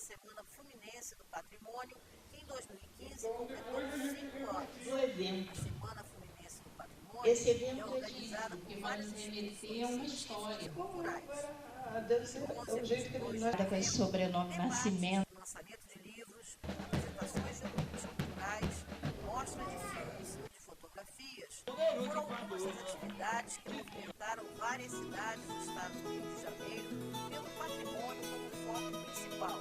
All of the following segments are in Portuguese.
Semana Fluminense do Patrimônio, que em 2015 completou 5 anos. A Semana Fluminense do Patrimônio é organizada por várias instituições científicas e culturais. O jeito que ele com esse sobrenome Nascimento. Lançamento de livros, apresentações de grupos culturais, mostra de filmes e de fotografias. Foram algumas das atividades que movimentaram várias cidades do estado do Rio de Janeiro, tendo o patrimônio como foco principal.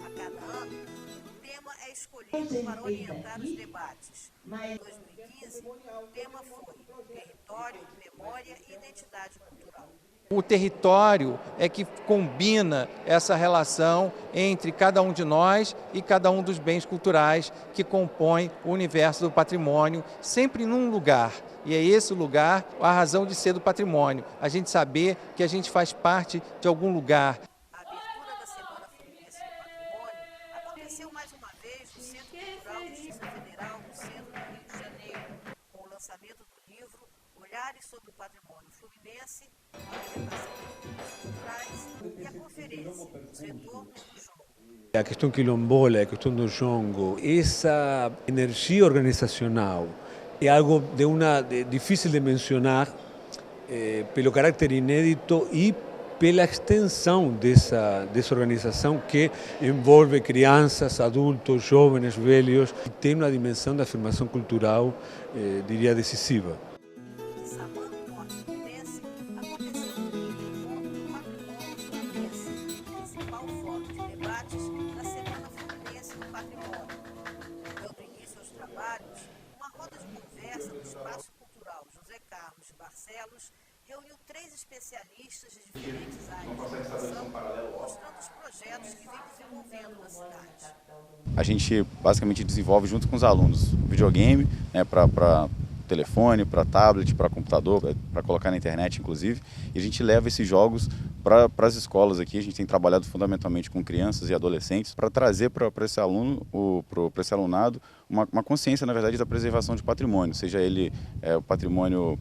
A cada ano, o tema é escolhido para orientar os debates. Em 2015, o tema foi Território, Memória e Identidade Cultural. O território é que combina essa relação entre cada um de nós e cada um dos bens culturais que compõem o universo do patrimônio, sempre num lugar. E é esse o lugar, a razão de ser do patrimônio, a gente saber que a gente faz parte de algum lugar. A abertura da Semana Fluminense do Patrimônio aconteceu mais uma vez no Centro Cultural de Justiça Federal, no centro do Rio de Janeiro, com o lançamento do livro Olhares sobre o Patrimônio Fluminense, a apresentação de grupos culturais e a conferência Os Retornos do Jongo. A questão quilombola, a questão do jongo, essa energia organizacional é algo difícil de mencionar pelo caráter inédito e pela extensão dessa organização que envolve crianças, adultos, jovens, velhos, e tem uma dimensão da afirmação cultural, diria, decisiva. Uma roda de conversa no Espaço Cultural José Carlos Barcelos reuniu 3 especialistas de diferentes áreas de educação, mostrando os projetos que vem desenvolvendo na cidade. A gente basicamente desenvolve junto com os alunos videogame, né, para telefone, para tablet, para computador, para colocar na internet inclusive, e a gente leva esses jogos para as escolas aqui. A gente tem trabalhado fundamentalmente com crianças e adolescentes para trazer para esse aluno, para esse alunado, uma consciência, na verdade, da preservação de patrimônio, seja ele o patrimônio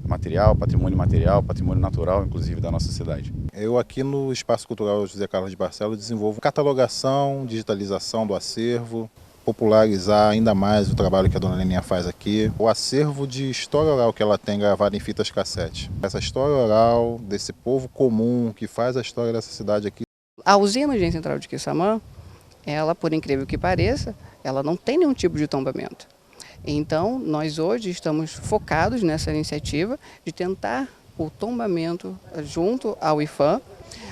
material, patrimônio imaterial, patrimônio natural, inclusive, da nossa cidade. Eu aqui no Espaço Cultural José Carlos de Barcelos desenvolvo catalogação, digitalização do acervo, popularizar ainda mais o trabalho que a dona Leninha faz aqui. O acervo de história oral que ela tem gravado em fitas cassete. Essa história oral desse povo comum que faz a história dessa cidade aqui. A usina de Central de Quissamã, ela, por incrível que pareça, ela não tem nenhum tipo de tombamento. Então, nós hoje estamos focados nessa iniciativa de tentar o tombamento junto ao IPHAN,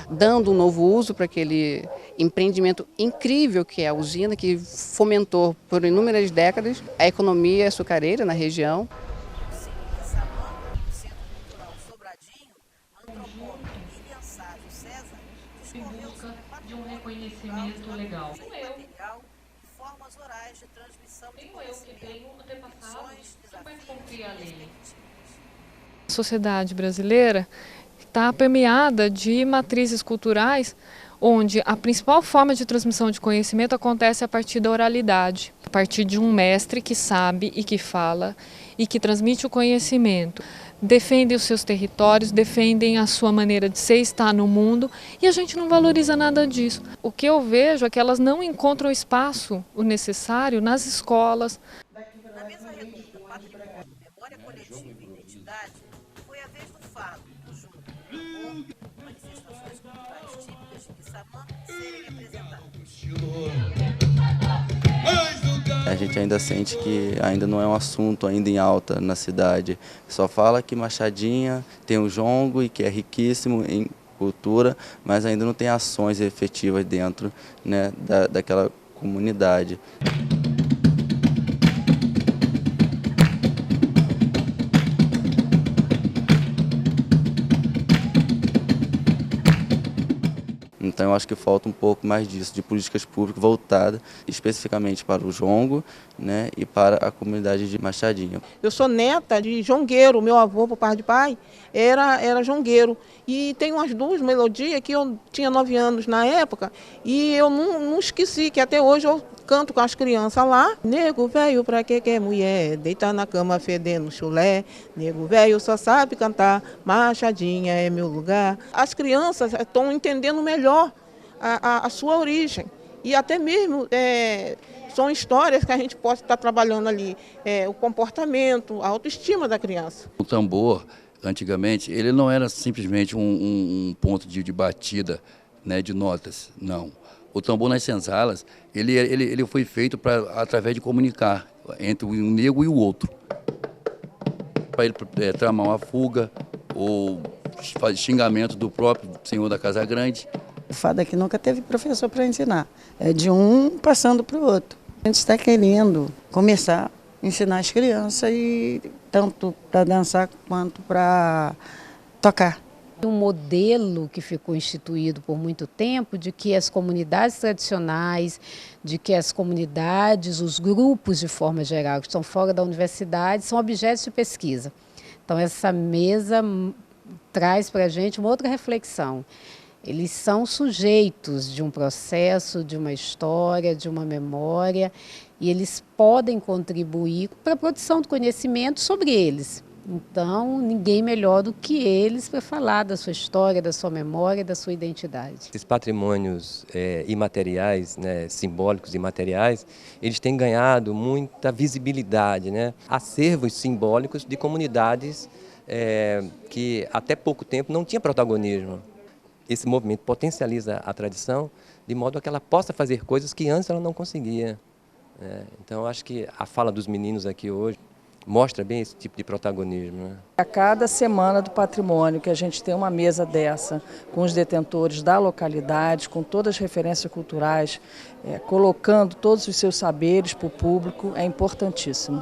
dando um novo uso para aquele empreendimento incrível que é a usina, que fomentou por inúmeras décadas a economia açucareira na região. De um reconhecimento legal. Formas orais de transmissão de eu que tenho antepassados super cumprir a lei. A sociedade brasileira está permeada de matrizes culturais onde a principal forma de transmissão de conhecimento acontece a partir da oralidade, a partir de um mestre que sabe e que fala e que transmite o conhecimento. Defendem os seus territórios, defendem a sua maneira de ser, estar no mundo, e a gente não valoriza nada disso. O que eu vejo é que elas não encontram espaço o necessário nas escolas. Na mesa redonda, patrimônio, memória coletiva e identidade, foi a vez do fado, do junto, do manifestações culturais típicas de Quissamã serem apresentadas. A gente ainda sente que ainda não é um assunto ainda em alta na cidade. Só fala que Machadinha tem o jongo e que é riquíssimo em cultura, mas ainda não tem ações efetivas dentro, né, daquela comunidade. Então eu acho que falta um pouco mais disso, de políticas públicas voltadas especificamente para o jongo, né, e para a comunidade de Machadinha. Eu sou neta de jongueiro, meu avô, por parte de pai, era jongueiro. E tem umas duas melodias que eu tinha 9 anos na época e eu não esqueci, que até hoje eu canto com as crianças lá. Nego velho, pra que quer mulher? Deitar na cama fedendo chulé. Nego velho só sabe cantar, Machadinha é meu lugar. As crianças estão entendendo melhor a sua origem. E até mesmo são histórias que a gente pode estar trabalhando ali. O comportamento, a autoestima da criança. O tambor, antigamente, ele não era simplesmente um ponto de batida, né, de notas, não. O tambor nas senzalas, ele foi feito através de comunicar entre um negro e o outro. Para ele tramar uma fuga ou xingamento do próprio senhor da Casa Grande. O fato é que nunca teve professor para ensinar. É de um passando para o outro. A gente está querendo começar a ensinar as crianças, e tanto para dançar quanto para tocar. Um modelo que ficou instituído por muito tempo de que as comunidades tradicionais, de que as comunidades, os grupos de forma geral que estão fora da universidade são objetos de pesquisa. Então essa mesa traz para a gente uma outra reflexão. Eles são sujeitos de um processo, de uma história, de uma memória, e eles podem contribuir para a produção do conhecimento sobre eles. Então, ninguém melhor do que eles para falar da sua história, da sua memória, da sua identidade. Esses patrimônios imateriais, né, simbólicos e materiais, eles têm ganhado muita visibilidade, né? Acervos simbólicos de comunidades que até pouco tempo não tinham protagonismo. Esse movimento potencializa a tradição de modo a que ela possa fazer coisas que antes ela não conseguia. Então, eu acho que a fala dos meninos aqui hoje mostra bem esse tipo de protagonismo, né? A cada semana do patrimônio que a gente tem uma mesa dessa, com os detentores da localidade, com todas as referências culturais, colocando todos os seus saberes para o público, é importantíssimo.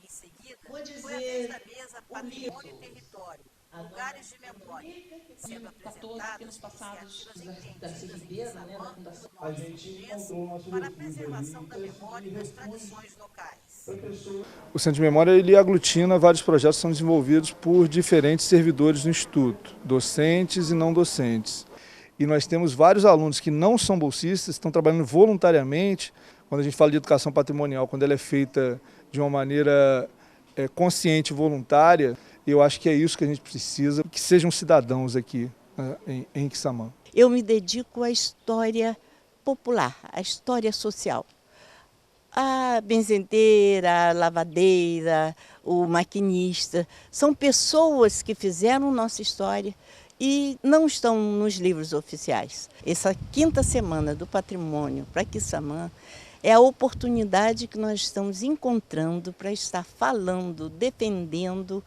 Em seguida, foi a vez da mesa Patrimônio e Território, Lugares de Memória, sendo apresentadas iniciativas empreendidas em Samã para a preservação da memória e das tradições locais. O Centro de Memória ele aglutina vários projetos que são desenvolvidos por diferentes servidores do Instituto, docentes e não docentes. E nós temos vários alunos que não são bolsistas, estão trabalhando voluntariamente. Quando a gente fala de educação patrimonial, quando ela é feita de uma maneira consciente e voluntária, eu acho que é isso que a gente precisa, que sejam cidadãos aqui em Quissamã. Eu me dedico à história popular, à história social. A benzedeira, a lavadeira, o maquinista, são pessoas que fizeram nossa história e não estão nos livros oficiais. Essa 5ª semana do patrimônio para Quissamã é a oportunidade que nós estamos encontrando para estar falando, defendendo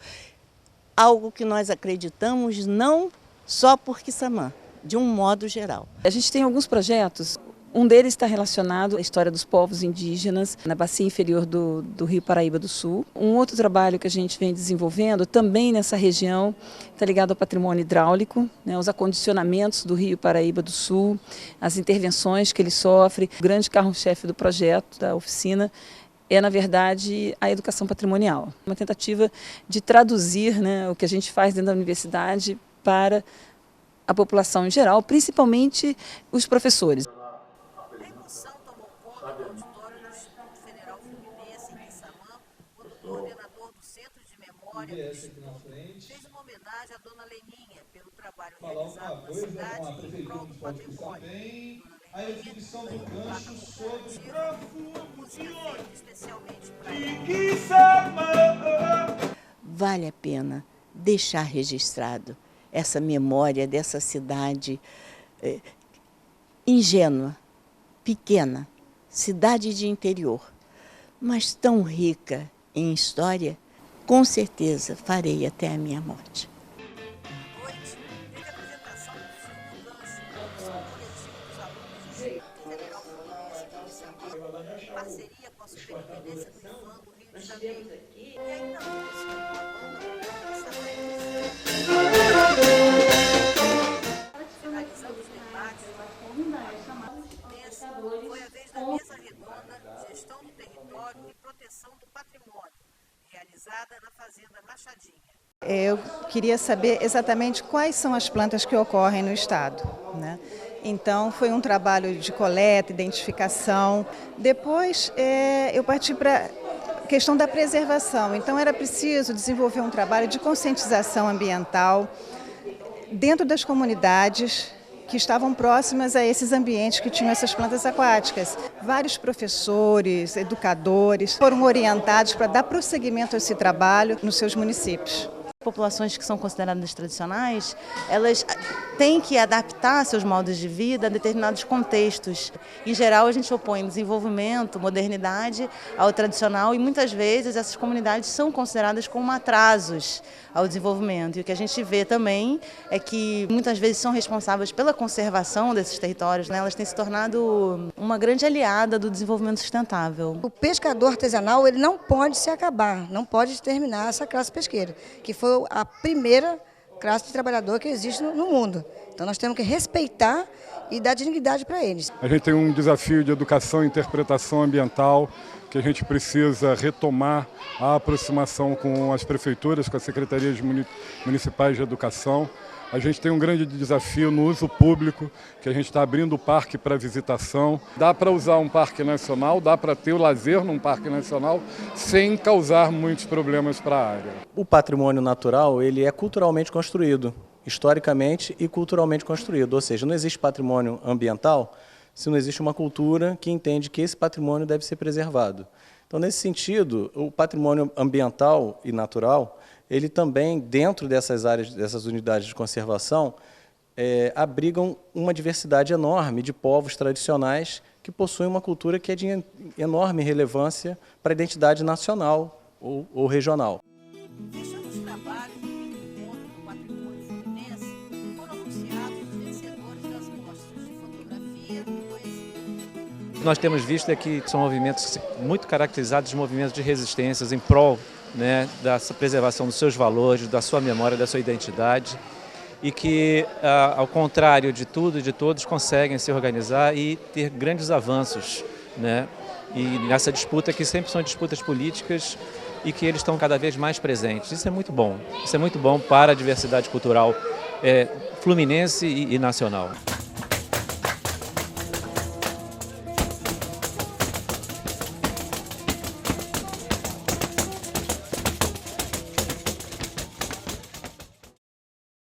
algo que nós acreditamos não só por Quissamã, de um modo geral. A gente tem alguns projetos. Um deles está relacionado à história dos povos indígenas na bacia inferior do Rio Paraíba do Sul. Um outro trabalho que a gente vem desenvolvendo também nessa região está ligado ao patrimônio hidráulico, né, os acondicionamentos do Rio Paraíba do Sul, as intervenções que ele sofre. O grande carro-chefe do projeto, da oficina, é, na verdade, a educação patrimonial. Uma tentativa de traduzir, né, o que a gente faz dentro da universidade para a população em geral, principalmente os professores. Fez uma homenagem à dona Leninha pelo trabalho realizado na cidade em prol do patrimônio. A exibição do gancho sobre especialmente para vale a pena deixar registrado essa memória dessa cidade ingênua, pequena, cidade de interior, mas tão rica em história. Com certeza farei até a minha morte. À noite, teve a apresentação do filme O Gancho, coletivo dos alunos do Instituto Federal Fluminense de Quissamã, em parceria com a Superintendência do IFAM do Rio de Janeiro. E ainda música com a banda Finalizando os debates proteção do patrimônio, realizada na Fazenda Machadinha. Eu queria saber exatamente quais são as plantas que ocorrem no estado, né? Então, foi um trabalho de coleta, identificação. Depois, eu parti para a questão da preservação. Então, era preciso desenvolver um trabalho de conscientização ambiental dentro das comunidades que estavam próximas a esses ambientes que tinham essas plantas aquáticas. Vários professores, educadores foram orientados para dar prosseguimento a esse trabalho nos seus municípios. Populações que são consideradas tradicionais, elas têm que adaptar seus modos de vida a determinados contextos. Em geral, a gente opõe desenvolvimento, modernidade ao tradicional e muitas vezes essas comunidades são consideradas como atrasos ao desenvolvimento. E o que a gente vê também é que muitas vezes são responsáveis pela conservação desses territórios, né? Elas têm se tornado uma grande aliada do desenvolvimento sustentável. O pescador artesanal ele não pode se acabar, não pode terminar essa classe pesqueira, que foi a primeira classe de trabalhador que existe no mundo. Então nós temos que respeitar e dar dignidade para eles. A gente tem um desafio de educação e interpretação ambiental, que a gente precisa retomar a aproximação com as prefeituras, com as secretarias municipais de educação. A gente tem um grande desafio no uso público, que a gente está abrindo o parque para visitação. Dá para usar um parque nacional, dá para ter o lazer num parque nacional, sem causar muitos problemas para a área. O patrimônio natural ele é culturalmente construído, historicamente e culturalmente construído. Ou seja, não existe patrimônio ambiental se não existe uma cultura que entende que esse patrimônio deve ser preservado. Então, nesse sentido, o patrimônio ambiental e natural, ele também, dentro dessas áreas, dessas unidades de conservação, abrigam uma diversidade enorme de povos tradicionais que possuem uma cultura que é de enorme relevância para a identidade nacional ou regional. Fechando os trabalhos do Encontro do Patrimônio Fluminense, foram anunciados os vencedores das mostras de fotografia e poesia. Nós temos visto que são movimentos muito caracterizados de movimentos de resistências em prol, né, da preservação dos seus valores, da sua memória, da sua identidade, e que, ao contrário de tudo e de todos, conseguem se organizar e ter grandes avanços, né, e nessa disputa que sempre são disputas políticas e que eles estão cada vez mais presentes. Isso é muito bom para a diversidade cultural fluminense e nacional.